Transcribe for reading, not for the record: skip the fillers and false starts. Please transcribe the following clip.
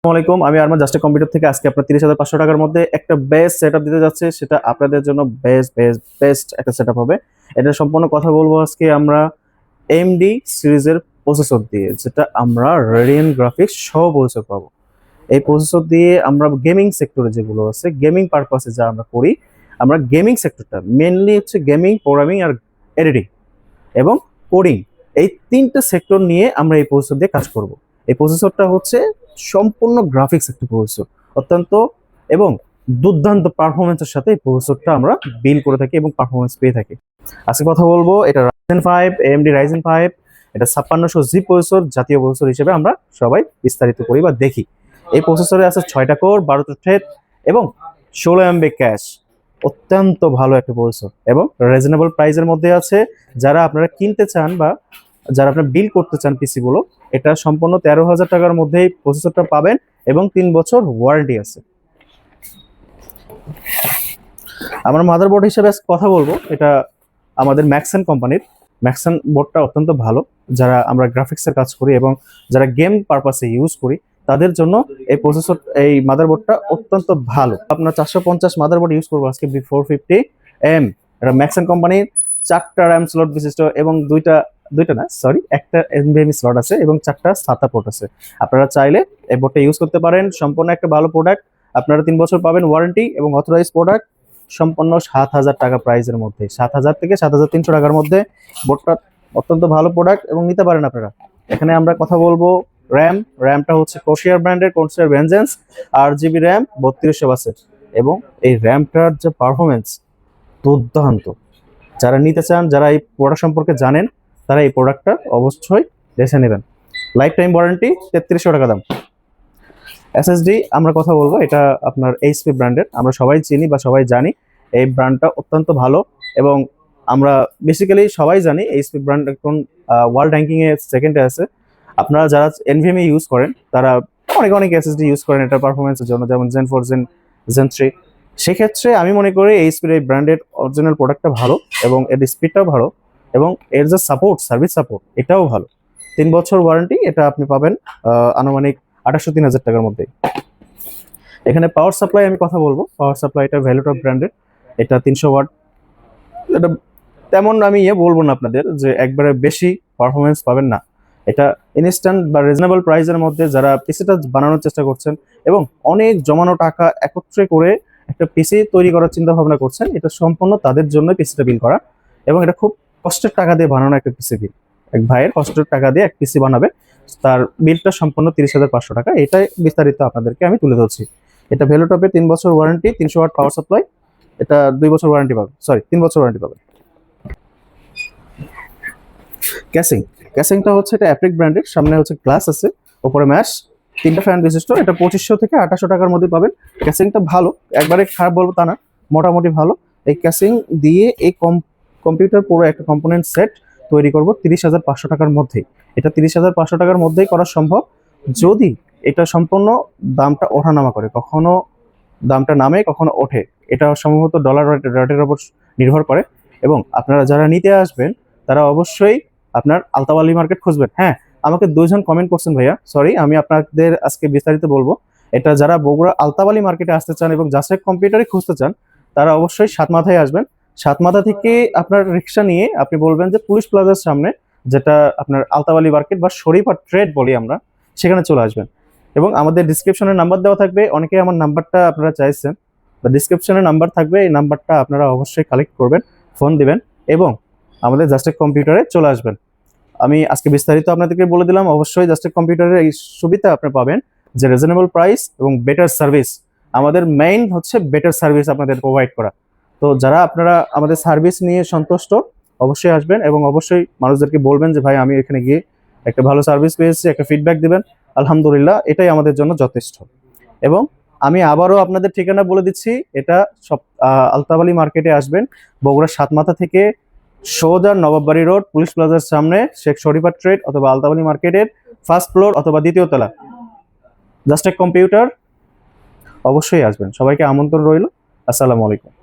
আসসালামাইকুম, আমি Arman just computer থেকে আজকে আপনার 30,500 টাকার মধ্যে একটা বেস্ট সেটআপ দিতে যাচ্ছে। সেটা আপনাদের জন্য বেস্ট বেস্ট বেস্ট একটা সেটআপ হবে। এটা সম্পূর্ণ কথা বলবো আজকে আমরা এমডি সিরিজের প্রসেসর দিয়ে, যেটা আমরা রেডিয়ান গ্রাফিক্স সহ প্রসেসর পাবো। এই প্রসেসর দিয়ে আমরা গেমিং সেক্টরে যেগুলো আছে, গেমিং পারপাসে যা আমরা করি, আমরা গেমিং সেক্টরটা মেনলি হচ্ছে গেমিং, প্রোগ্রামিং আর এডিটিং এবং কোডিং, এই তিনটা সেক্টর নিয়ে আমরা এই প্রসেসর দিয়ে কাজ করব। এই প্রসেসরটা হচ্ছে সম্পূর্ণ গ্রাফিক্স একটা প্রসেসর, অত্যন্ত এবং দুর্দান্ত পারফরমেন্সের সাথে এই প্রসেসরটা আমরা বিল করে থাকি এবং পারফরমেন্স পেয়ে থাকি। আজকে কথা বলবো এটা রাইজেন 5, এএমডি রাইজেন 5, এটা 5600 জি প্রসেসর, জাতীয় প্রসেসর হিসেবে আমরা সবাই বিস্তারিত করি বা দেখি। এই প্রসেসরে আছে 6টা কোর, 12টা থ্রেড এবং 16 MB ক্যাশ। অত্যন্ত ভালো একটা প্রসেসর এবং রিজনেবল প্রাইসের মধ্যে আছে। যারা আপনারা কিনতে চান বা যারা আপনারা বিল করতে চান পিসি গুলো, এটা সম্পূর্ণ 13,000 টাকার মধ্যেই প্রসেসরটা পাবেন এবং 3 বছর ওয়ারেন্টি আছে। আমরা মাদারবোর্ড হিসেবে আজকে কথা বলবো, এটা আমাদের ম্যাক্সন কোম্পানির। ম্যাক্সন বোর্ডটা অত্যন্ত ভালো। যারা আমরা গ্রাফিক্সের কাজ করি এবং যারা গেম পারপাসে ইউজ করি তাদের জন্য এই প্রসেসর, এই মাদারবোর্ডটা অত্যন্ত ভালো। আপনার 450 মাদারবোর্ড ইউজ করবো আজকে, B450M। এটা ম্যাক্সন কোম্পানির 4টা র্যাম স্লট বিশিষ্ট এবং একটা এনভিএমই স্লট আছে এবং 4টা SATA পোর্ট আছে। আপনারা চাইলে এই বোর্ডটা ইউজ করতে পারেন। সম্পূর্ণ একটা ভালো প্রোডাক্ট। আপনারা 3 বছর পাবেন ওয়ারেন্টি এবং অথরাইজ প্রোডাক্ট। সম্পূর্ণ 7,000 টাকা প্রাইসের মধ্যে, 7,000 থেকে 7,300 টাকার মধ্যে বোর্ডটা অত্যন্ত ভালো প্রোডাক্ট এবং নিতে পারেন আপনারা। এখানে আমরা কথা বলবো র্যামটা হচ্ছে কোর্সিয়ার ব্র্যান্ডের কোর্সিয়ার ভেনজেন্স 8 GB র্যাম 3200 বাসের এবং এই র্যামটার যে পারফরমেন্স দুর্দান্ত। যারা নিতে চান, যারা এই প্রোডাক্ট সম্পর্কে জানেন, তারা এই প্রোডাক্টটা অবশ্যই বেছে নেবেন। লাইফ টাইম ওয়ারেন্টি, 3300 টাকা দাম। এসএসডি আমরা কথা বলবো, এটা আপনার এইচপি ব্র্যান্ডের, আমরা সবাই চিনি বা সবাই জানি এই ব্র্যান্ডটা অত্যন্ত ভালো এবং আমরা বেসিক্যালি সবাই জানি এইচপি ব্র্যান্ড এখন ওয়ার্ল্ড র্যাঙ্কিং এ সেকেন্ডে আছে। আপনারা যারা এনভিএমই ইউজ করেন তারা অনেক অনেক এসএসডি ইউজ করেন এটা পারফরমেন্সের জন্য, যেমন জেন 4, জেন 3। সেক্ষেত্রে আমি মনে করি এইচপির এই ব্র্যান্ডের অরিজিনাল প্রোডাক্টটা ভালো এবং এর স্পিডটাও ভালো এবং এর যে সার্ভিস সাপোর্ট এটাও ভালো। 3 বছর ওয়ারেন্টি, এটা আপনি পাবেন আনুমানিক 28,000 টাকার মধ্যে। এখানে পাওয়ার সাপ্লাই আমি কথা বলবো। পাওয়ার সাপ্লাই এটা ভ্যালুটপ ব্র্যান্ডের, এটা 300 ওয়াট। এটা তেমন আমি বলবো না আপনাদের যে একবারে বেশি পারফরমেন্স পাবেন না। এটা ইনস্ট্যান্ট বা রিজনেবল প্রাইসের মধ্যে যারা পিসিটা বানানোর চেষ্টা করছেন এবং অনেক জমানো টাকা একত্রে করে একটা পিসি তৈরি করার চিন্তা ভাবনা করছেন, এটা সম্পূর্ণ তাদের জন্য পিসিটা বিল করা এবং এটা খুব কষ্টের টাকা দিয়ে বানানো একটা পিসি বিল। এক ভাইয়ের কষ্টের টাকা দিয়ে এক পিসি বানাবে, তার বিলটা সম্পূর্ণ 30,500 টাকা। এটাই বিস্তারিত আপনাদেরকে আমি তুলে ধরছি। এটা ভ্যালুটপে 3 বছর ওয়ারেন্টি, 300 ওয়াট পাওয়ার সাপ্লাই। এটা 2 বছর ওয়ারেন্টি পাবে, 3 বছর ওয়ারেন্টি পাবে। ক্যাসিংটা হচ্ছে এটা অ্যাপ্রিক ব্র্যান্ডের, সামনে হচ্ছে গ্লাস আছে, উপরে ম্যাশ, 3টা ফ্যান বিশিষ্ট। এটা 2500 থেকে 2800 টাকার মধ্যে পাবেন। ক্যাসিংটা ভালো, একবারে খারাপ বলবো তা না, মোটামুটি ভালো। এই ক্যাসিং দিয়ে এই কম্পিউটার পুরো একটা কম্পোনেন্ট সেট তৈরি করব 30,500 টাকার মধ্যেই। এটা 30,500 টাকার মধ্যেই করা সম্ভব যদি এটা সম্পূর্ণ দামটা ওঠানামা করে, কখনো দামটা নামে কখনো ওঠে। এটা সম্ভবত ডলার রেটের উপর নির্ভর করে এবং আপনারা যারা নিতে আসবেন তারা অবশ্যই আপনার আলতাবালি মার্কেট খুঁজবেন। হ্যাঁ, আমাকে 2জন কমেন্ট করছেন ভাইয়া, সরি, আমি আপনাদের আজকে বিস্তারিত বলবো। এটা যারা বগুড়া আলতাবালি মার্কেটে আসতে চান এবং জাস্ট কম্পিউটারে খুঁজতে চান তারা অবশ্যই 7মাথায় আসবেন। 7মাথা থেকে আপনার রিক্সা নিয়ে আপনি বলবেন যে পুলিশ প্লাজার সামনে, যেটা আপনার আলতাবালি মার্কেট বা শরীফা ট্রেড বলি আমরা, সেখানে চলে আসবেন এবং আমাদের ডিসক্রিপশনে নাম্বার দেওয়া থাকবে। অনেকে আমার নাম্বারটা আপনারা চাইছেন, বা ডিসক্রিপশনে নাম্বার থাকবে, এই নাম্বারটা আপনারা অবশ্যই কালেক্ট করবেন, ফোন দিবেন এবং আমাদের জাস্ট কম্পিউটারে চলে আসবেন। আমি আজকে বিস্তারিত আপনাদেরকে বলে দিলাম। অবশ্যই জাস্ট কম্পিউটারের এই সুবিধা আপনি পাবেন যে রিজনেবল প্রাইস এবং বেটার সার্ভিস। আমাদের মেইন হচ্ছে বেটার সার্ভিস আপনাদের প্রোভাইড করা। তো যারা আপনারা আমাদের সার্ভিস নিয়ে সন্তুষ্ট অবশ্যই আসবেন এবং অবশ্যই মানুষদেরকে বলবেন যে ভাই আমি এখানে গিয়ে একটা ভালো সার্ভিস পেয়েছি, একটা ফিডব্যাক দিবেন। আলহামদুলিল্লাহ, এটাই আমাদের জন্য যথেষ্ট। এবং আমি আবারও আপনাদের ঠিকানা বলে দিচ্ছি, এটা সব আলতাবালি মার্কেটে আসবেন, বগুড়া 7মাথা থেকে সোজা নবাববাড়ি রোড, পুলিশ প্লাজার সামনে শেখ শরীফা ট্রেড অথবা আলতাবালি মার্কেটের ফার্স্ট ফ্লোর অথবা দ্বিতীয় তলা, জাস্ট কম্পিউটার। অবশ্যই আসবেন, সবাইকে আমন্ত্রণ রইল। আসসালামু আলাইকুম।